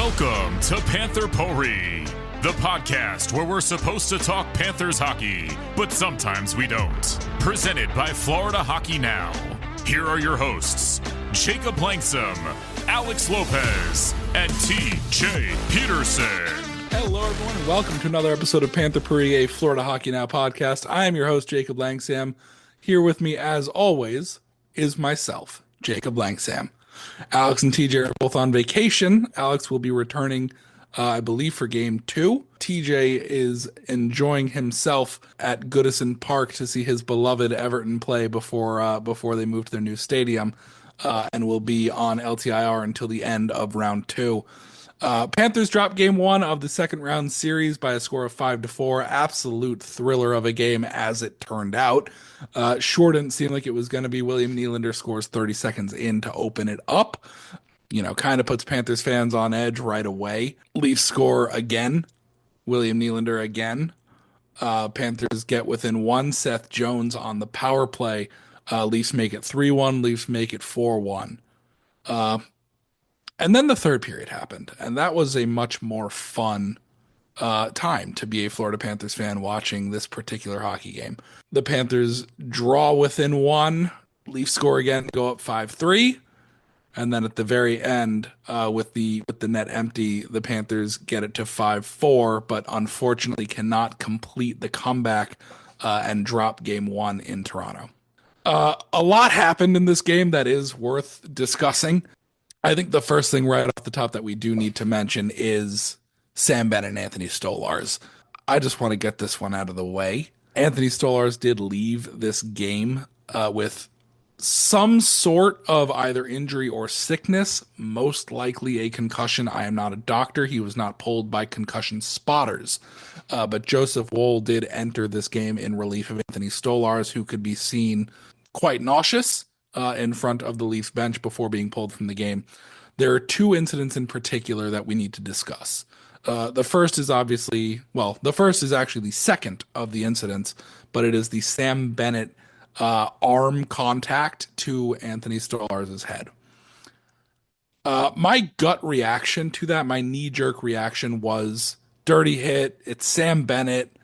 Welcome to Panther Potpourri, the podcast where we're supposed to talk Panthers hockey, but sometimes we don't. Presented by Florida Hockey Now. Here are your hosts, Jacob Langsam, Alex Lopez, and TJ Peterson. Hello, everyone, and welcome to another episode of Panther Potpourri, a Florida Hockey Now podcast. I am your host, Jacob Langsam. Here with me, as always, is myself, Jacob Langsam. Alex and TJ are both on vacation. Alex will be returning, I believe, for game 2. TJ is enjoying himself at Goodison Park to see his beloved Everton play before they move to their new stadium, and will be on LTIR until the end of round 2. Panthers dropped game 1 of the second round series by a score of 5-4. Absolute thriller of a game as it turned out. Sure didn't seem like it was going to be. William Nylander scores 30 seconds in to open it up. You know, kind of puts Panthers fans on edge right away. Leafs score again. William Nylander again. Panthers get within 1. Seth Jones on the power play. Leafs make it 3-1. Leafs make it 4-1. And then the third period happened, and that was a much more fun time to be a Florida Panthers fan watching this particular hockey game. The Panthers draw within 1, Leafs score again, go up 5-3, and then at the very end, with the net empty, the Panthers get it to 5-4, but unfortunately cannot complete the comeback and drop game 1 in Toronto. A lot happened in this game that is worth discussing. I think the first thing right off the top that we do need to mention is Sam Bennett and Anthony Stolarz. I just want to get this one out of the way. Anthony Stolarz did leave this game with some sort of either injury or sickness, most likely a concussion. I am not a doctor. He was not pulled by concussion spotters. But Joseph Woll did enter this game in relief of Anthony Stolarz, who could be seen quite nauseous in front of the Leafs bench before being pulled from the game. There are 2 incidents in particular that we need to discuss. The first is actually the second of the incidents, but it is the Sam Bennett arm contact to Anthony Stolarz's head. My gut reaction to that, my knee-jerk reaction was dirty hit. It's Sam Bennett.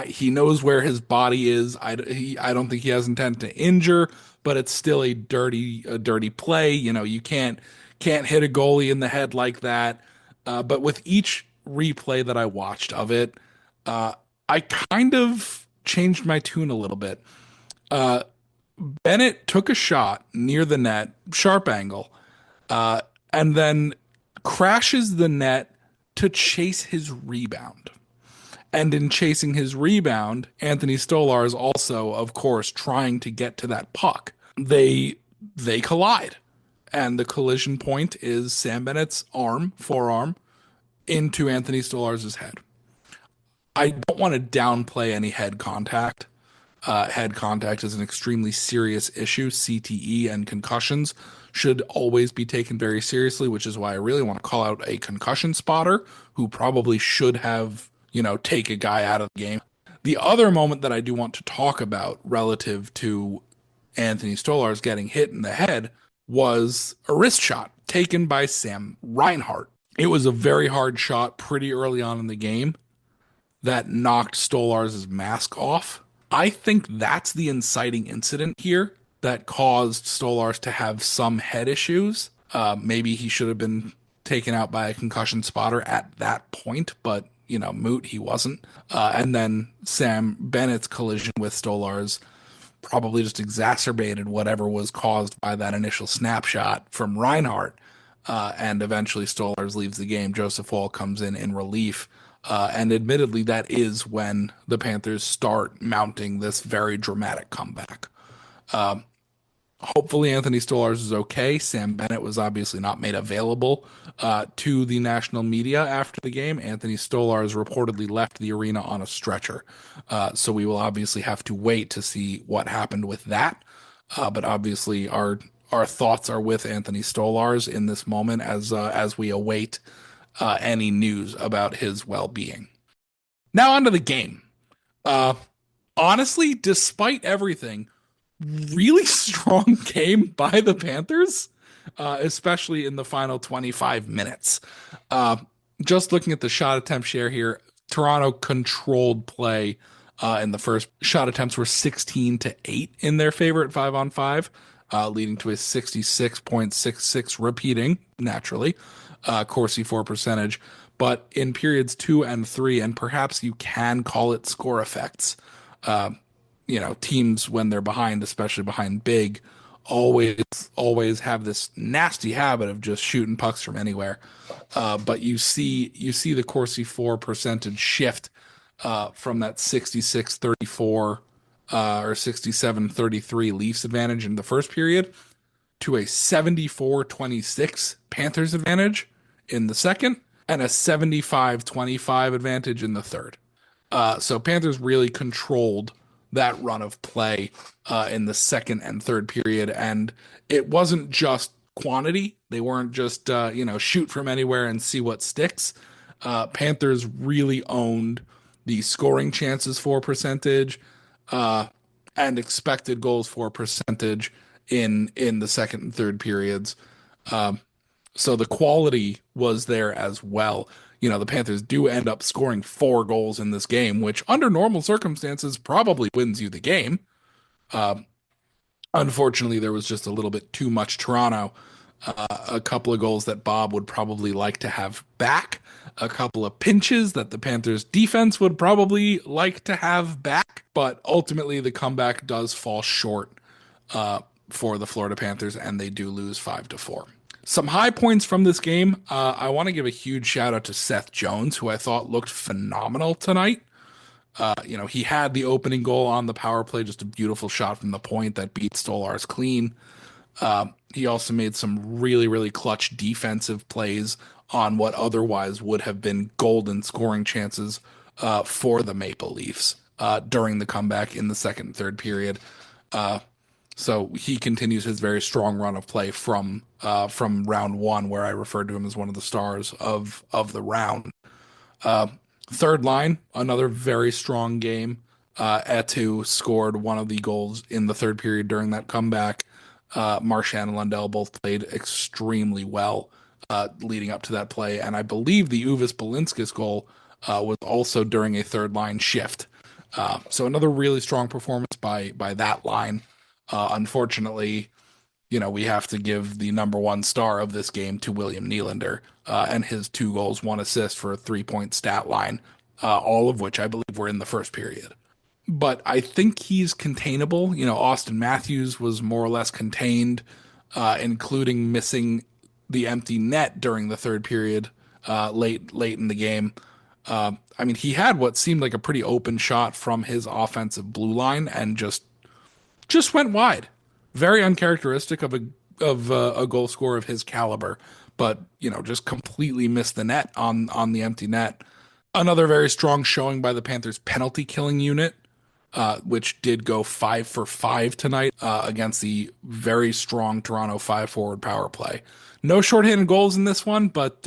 He knows where his body is. I don't think he has intent to injure, but it's still a dirty play. You know, you can't hit a goalie in the head like that. But with each replay that I watched of it, I kind of changed my tune a little bit. Bennett took a shot near the net, sharp angle, and then crashes the net to chase his rebound. And in chasing his rebound, Anthony Stolarz also, of course, trying to get to that puck. They collide. And the collision point is Sam Bennett's forearm, into Anthony Stolarz's head. I don't want to downplay any head contact. Head contact is an extremely serious issue. CTE and concussions should always be taken very seriously, which is why I really want to call out a concussion spotter who probably should have, take a guy out of the game. The other moment that I do want to talk about relative to Anthony Stolarz getting hit in the head was a wrist shot taken by Sam Reinhart. It was a very hard shot pretty early on in the game that knocked Stolarz's mask off. I think that's the inciting incident here that caused Stolarz to have some head issues. Maybe he should have been taken out by a concussion spotter at that point, but moot, he wasn't. And then Sam Bennett's collision with Stolarz probably just exacerbated whatever was caused by that initial snapshot from Reinhart. And eventually Stolarz leaves the game. Joseph Woll comes in relief. And admittedly, that is when the Panthers start mounting this very dramatic comeback. Hopefully Anthony Stolarz is okay. Sam Bennett was obviously not made available to the national media after the game. Anthony Stolarz reportedly left the arena on a stretcher. So we will obviously have to wait to see what happened with that. But obviously our thoughts are with Anthony Stolarz in this moment as we await any news about his well-being. Now onto the game. Honestly, despite everything, really strong game by the Panthers. especially in the final 25 minutes. Just looking at the shot attempt share here, Toronto controlled play in the first. Shot attempts were 16-8 in their favor at 5-on-5, leading to a 66.66 repeating, naturally, Corsi for percentage. But in periods 2 and 3, and perhaps you can call it score effects, teams when they're behind, especially behind big, always have this nasty habit of just shooting pucks from anywhere. But you see the Corsi for percentage shift from that 66-34 or 67-33 Leafs advantage in the first period to a 74-26 Panthers advantage in the second, and a 75-25 advantage in the third. So Panthers really controlled that run of play in the second and third period, and it wasn't just quantity. They weren't just shoot from anywhere and see what sticks. Panthers really owned the scoring chances for percentage and expected goals for percentage in the second and third periods. So the quality was there as well. The Panthers do end up scoring 4 goals in this game, which under normal circumstances probably wins you the game. Unfortunately, there was just a little bit too much Toronto. A couple of goals that Bob would probably like to have back. A couple of pinches that the Panthers defense would probably like to have back. But ultimately, the comeback does fall short for the Florida Panthers, and they do lose 5-4. Some high points from this game. I want to give a huge shout out to Seth Jones, who I thought looked phenomenal tonight. He had the opening goal on the power play, just a beautiful shot from the point that beat Stolarz clean. He also made some really, really clutch defensive plays on what otherwise would have been golden scoring chances for the Maple Leafs during the comeback in the second and third period. So he continues his very strong run of play from round one, where I referred to him as one of the stars of the round. Third line, another very strong game. Etu scored one of the goals in the third period during that comeback. Marchand and Lundell both played extremely well leading up to that play, and I believe the Uvis Balinskis goal was also during a third line shift. So another really strong performance by that line. Unfortunately, we have to give the number one star of this game to William Nylander and his 2 goals, 1 assist for a 3-point stat line, all of which I believe were in the first period. But I think he's containable. Austin Matthews was more or less contained, including missing the empty net during the third period late in the game. He had what seemed like a pretty open shot from his offensive blue line and just went wide. Very uncharacteristic of a goal scorer of his caliber, but just completely missed the net on the empty net. Another very strong showing by the Panthers penalty killing unit, which did go 5 for 5 tonight against the very strong Toronto 5-forward power play. No shorthanded goals in this one, but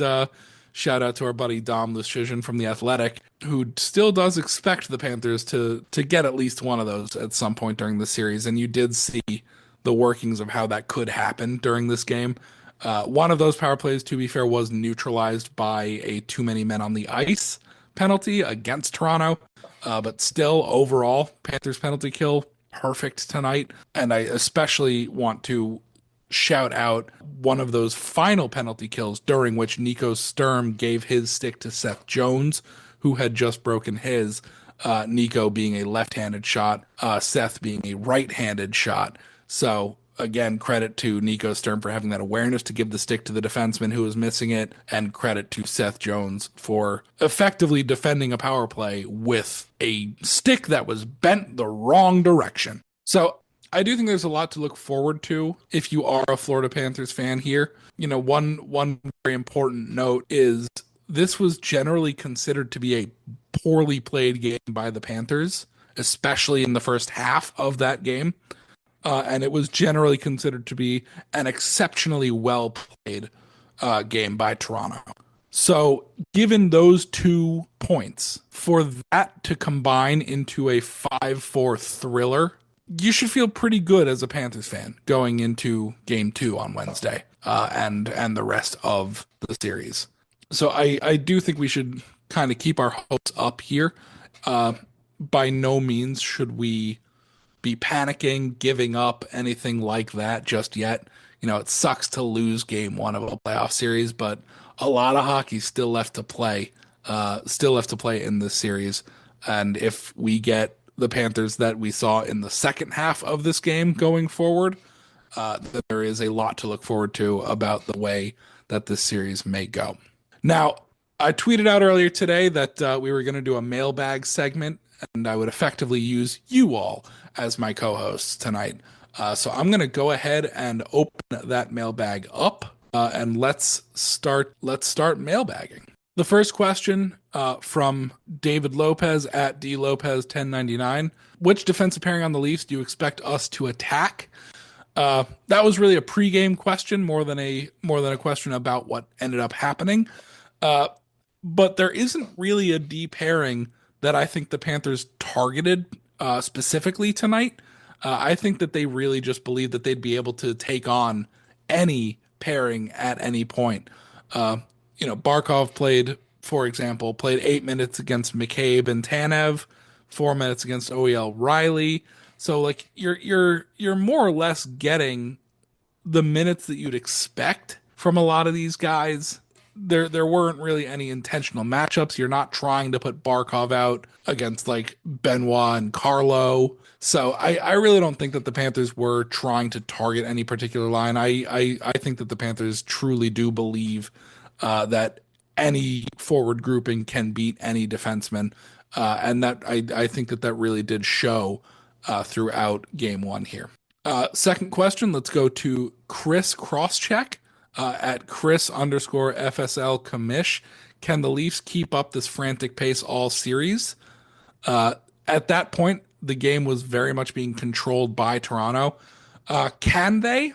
shout out to our buddy Dom Luszczyszyn from The Athletic, who still does expect the Panthers to get at least one of those at some point during the series, and you did see the workings of how that could happen during this game. One of those power plays, to be fair, was neutralized by a too many men on the ice penalty against Toronto, but still, overall, Panthers penalty kill, perfect tonight, and I especially want to shout out one of those final penalty kills during which Nico Sturm gave his stick to Seth Jones, who had just broken his, Nico being a left-handed shot, Seth being a right-handed shot. So again, credit to Nico Sturm for having that awareness to give the stick to the defenseman who was missing it, and credit to Seth Jones for effectively defending a power play with a stick that was bent the wrong direction. So I do think there's a lot to look forward to if you are a Florida Panthers fan here. One very important note is this was generally considered to be a poorly played game by the Panthers, especially in the first half of that game. And it was generally considered to be an exceptionally well-played game by Toronto. So given those 2 points, for that to combine into a 5-4 thriller, you should feel pretty good as a Panthers fan going into game 2 on Wednesday. and the rest of the series. So I do think we should kind of keep our hopes up here. By no means should we be panicking, giving up, anything like that just yet. It sucks to lose game one of a playoff series, but a lot of hockey still left to play, in this series. And if we get the Panthers that we saw in the second half of this game going forward, then there is a lot to look forward to about the way that this series may go. Now, I tweeted out earlier today that we were going to do a mailbag segment, and I would effectively use you all as my co-hosts tonight. So I'm going to go ahead and open that mailbag up, and let's start mailbagging. The first question from David Lopez at DLopez1099. Which defensive pairing on the Leafs do you expect us to attack? That was really a pregame question more than a question about what ended up happening. But there isn't really a D pairing that I think the Panthers targeted specifically tonight. I think that they really just believed that they'd be able to take on any pairing at any point. Barkov played 8 minutes against McCabe and Tanev, 4 minutes against OEL Riley. So like you're more or less getting the minutes that you'd expect from a lot of these guys. There weren't really any intentional matchups. You're not trying to put Barkov out against like Benoit and Carlo. So I really don't think that the Panthers were trying to target any particular line. I think that the Panthers truly do believe that any forward grouping can beat any defenseman. And that I think that really did show throughout game one here. Second question, let's go to Chris Crosscheck. At Chris_FSL Commish. Can the Leafs keep up this frantic pace all series? At that point, the game was very much being controlled by Toronto. Can they?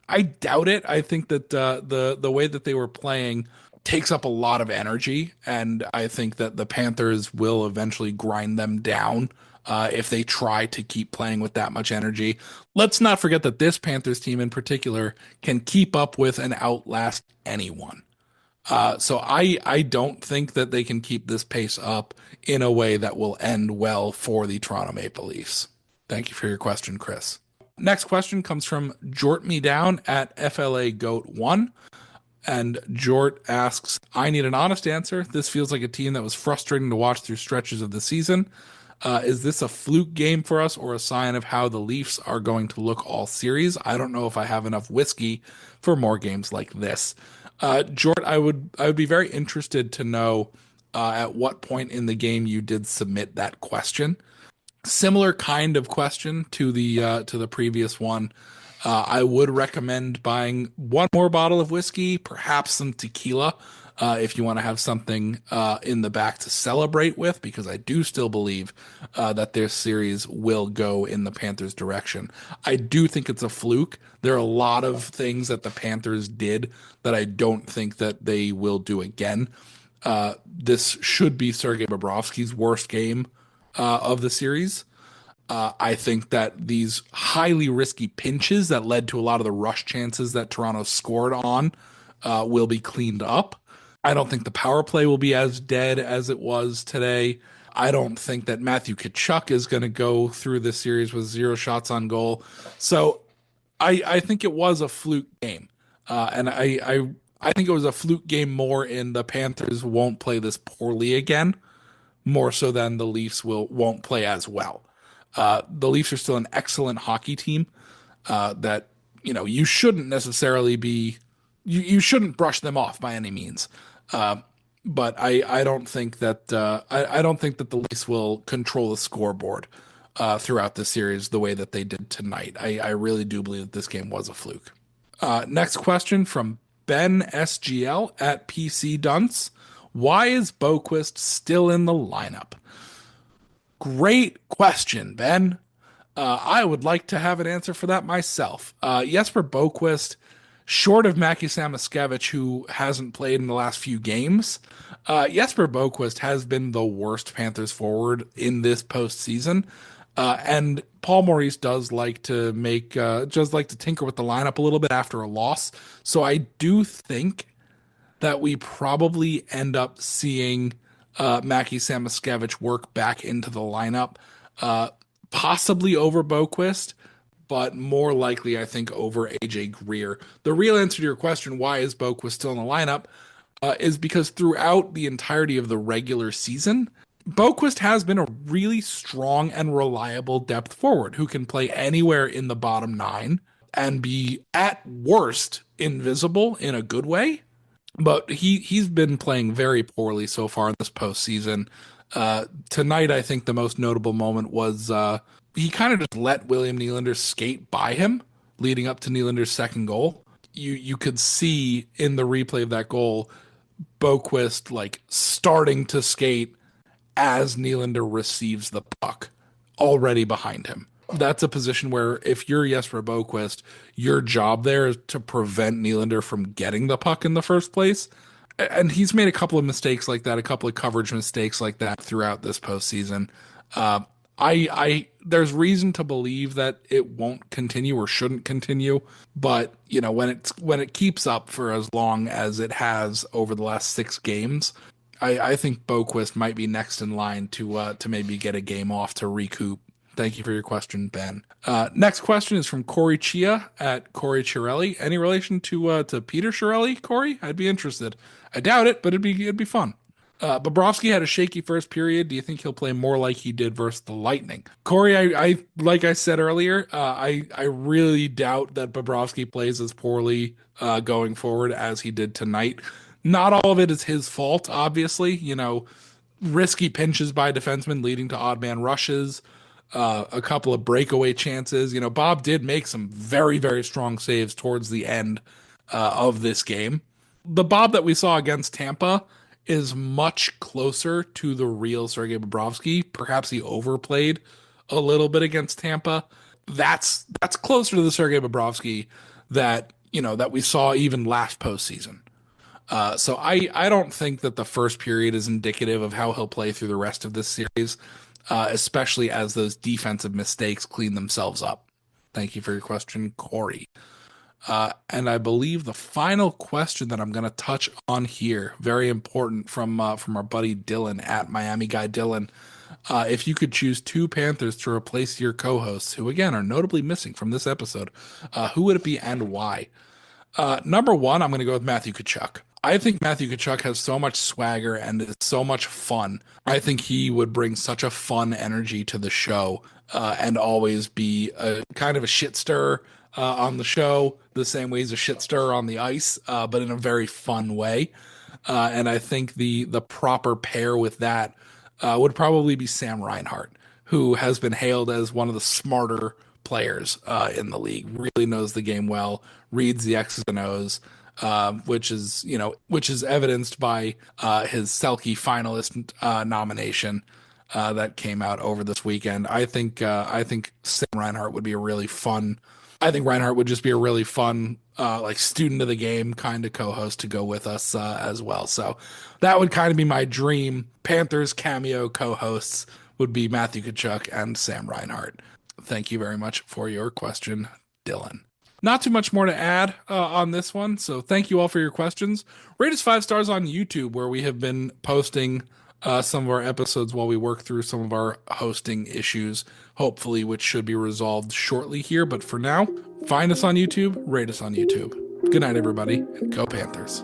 I doubt it. I think that the way that they were playing takes up a lot of energy, and I think that the Panthers will eventually grind them down if they try to keep playing with that much energy. Let's not forget that this Panthers team in particular can keep up with and outlast anyone. So I don't think that they can keep this pace up in a way that will end well for the Toronto Maple Leafs. Thank you for your question, Chris. Next question comes from Jort Me Down at FLA Goat 1. And Jort asks, I need an honest answer. This feels like a team that was frustrating to watch through stretches of the season. Is this a fluke game for us or a sign of how the Leafs are going to look all series? I don't know if I have enough whiskey for more games like this. Jort, I would be very interested to know at what point in the game you did submit that question. Similar kind of question to the previous one. I would recommend buying one more bottle of whiskey, perhaps some tequila, if you want to have something in the back to celebrate with, because I do still believe that this series will go in the Panthers' direction. I do think it's a fluke. There are a lot of things that the Panthers did that I don't think that they will do again. This should be Sergei Bobrovsky's worst game of the series. I think that these highly risky pinches that led to a lot of the rush chances that Toronto scored on will be cleaned up. I don't think the power play will be as dead as it was today. I don't think that Matthew Tkachuk is going to go through this series with 0 shots on goal. So I think it was a fluke game. And I think it was a fluke game more in the Panthers won't play this poorly again, more so than the Leafs won't play as well. The Leafs are still an excellent hockey team that, you shouldn't necessarily be, you shouldn't brush them off by any means. But I don't think that I don't think that the Leafs will control the scoreboard throughout the series the way that they did tonight. I really do believe that this game was a fluke. Next question from Ben SGL at PC Dunce. Why is Boquist still in the lineup? Great question, Ben. I would like to have an answer for that myself. Jesper Boquist, short of Mackie Samoskevich, who hasn't played in the last few games, Jesper Boquist has been the worst Panthers forward in this postseason. And Paul Maurice does like to tinker with the lineup a little bit after a loss. So I do think that we probably end up seeing Mackie Samoskevich work back into the lineup, uh, possibly over Boquist, but more likely, I think, over AJ Greer. The real answer to your question, why is Boquist still in the lineup, is because throughout the entirety of the regular season, Boquist has been a really strong and reliable depth forward who can play anywhere in the bottom nine and be, at worst, invisible in a good way. But he's been playing very poorly so far in this postseason. Tonight, I think the most notable moment was he kind of just let William Nylander skate by him, leading up to Nylander's second goal. You could see in the replay of that goal, Boquist like starting to skate as Nylander receives the puck, already behind him. That's a position where if you're Jesper Boquist, your job there is to prevent Nylander from getting the puck in the first place. And he's made a couple of mistakes like that, a couple of coverage mistakes like that throughout this postseason. Uh, there's reason to believe that it won't continue or shouldn't continue, but you know when it keeps up for as long as it has over the last 6 games, I think Boquist might be next in line to maybe get a game off to recoup. Thank you for your question, Ben. Next question is from Corey Chia at Corey Chirelli. Any relation to Peter Chirelli, Corey? I'd be interested. I doubt it, but it'd be fun. Bobrovsky had a shaky first period. Do you think he'll play more like he did versus the Lightning? Corey, I like I said earlier, I really doubt that Bobrovsky plays as poorly going forward as he did tonight. Not all of it is his fault, obviously. You know, risky pinches by defensemen leading to odd man rushes, a couple of breakaway chances. You know, Bob did make some very, very strong saves towards the end of this game. The Bob that we saw against Tampa is much closer to the real Sergei Bobrovsky. Perhaps he overplayed a little bit against Tampa. That's closer to the Sergei Bobrovsky that that we saw even last postseason. So I don't think that the first period is indicative of how he'll play through the rest of this series, especially as those defensive mistakes clean themselves up. Thank you for your question, Corey. And I believe the final question that I'm going to touch on here, very important from our buddy Dylan at Miami Guy Dylan. If you could choose 2 Panthers to replace your co-hosts, who again are notably missing from this episode, who would it be and why? Number 1, I'm going to go with Matthew Tkachuk. I think Matthew Tkachuk has so much swagger and is so much fun. I think he would bring such a fun energy to the show and always be a kind of a shit stirrer on the show, the same way he's a shit stirrer on the ice, but in a very fun way. And I think the proper pair with that would probably be Sam Reinhart, who has been hailed as one of the smarter players in the league. Really knows the game well, reads the X's and O's, which is evidenced by his Selke finalist nomination that came out over this weekend. I think Sam Reinhart would be a really fun. I think Reinhart would just be a really fun, like student of the game kind of co-host to go with us as well. So that would kind of be my dream. Panthers cameo co-hosts would be Matthew Tkachuk and Sam Reinhart. Thank you very much for your question, Dylan. Not too much more to add on this one. So thank you all for your questions. Rate us 5 stars on YouTube, where we have been posting some of our episodes while we work through some of our hosting issues, hopefully, which should be resolved shortly here. But for now, find us on YouTube, rate us on YouTube. Good night, everybody, and go Panthers.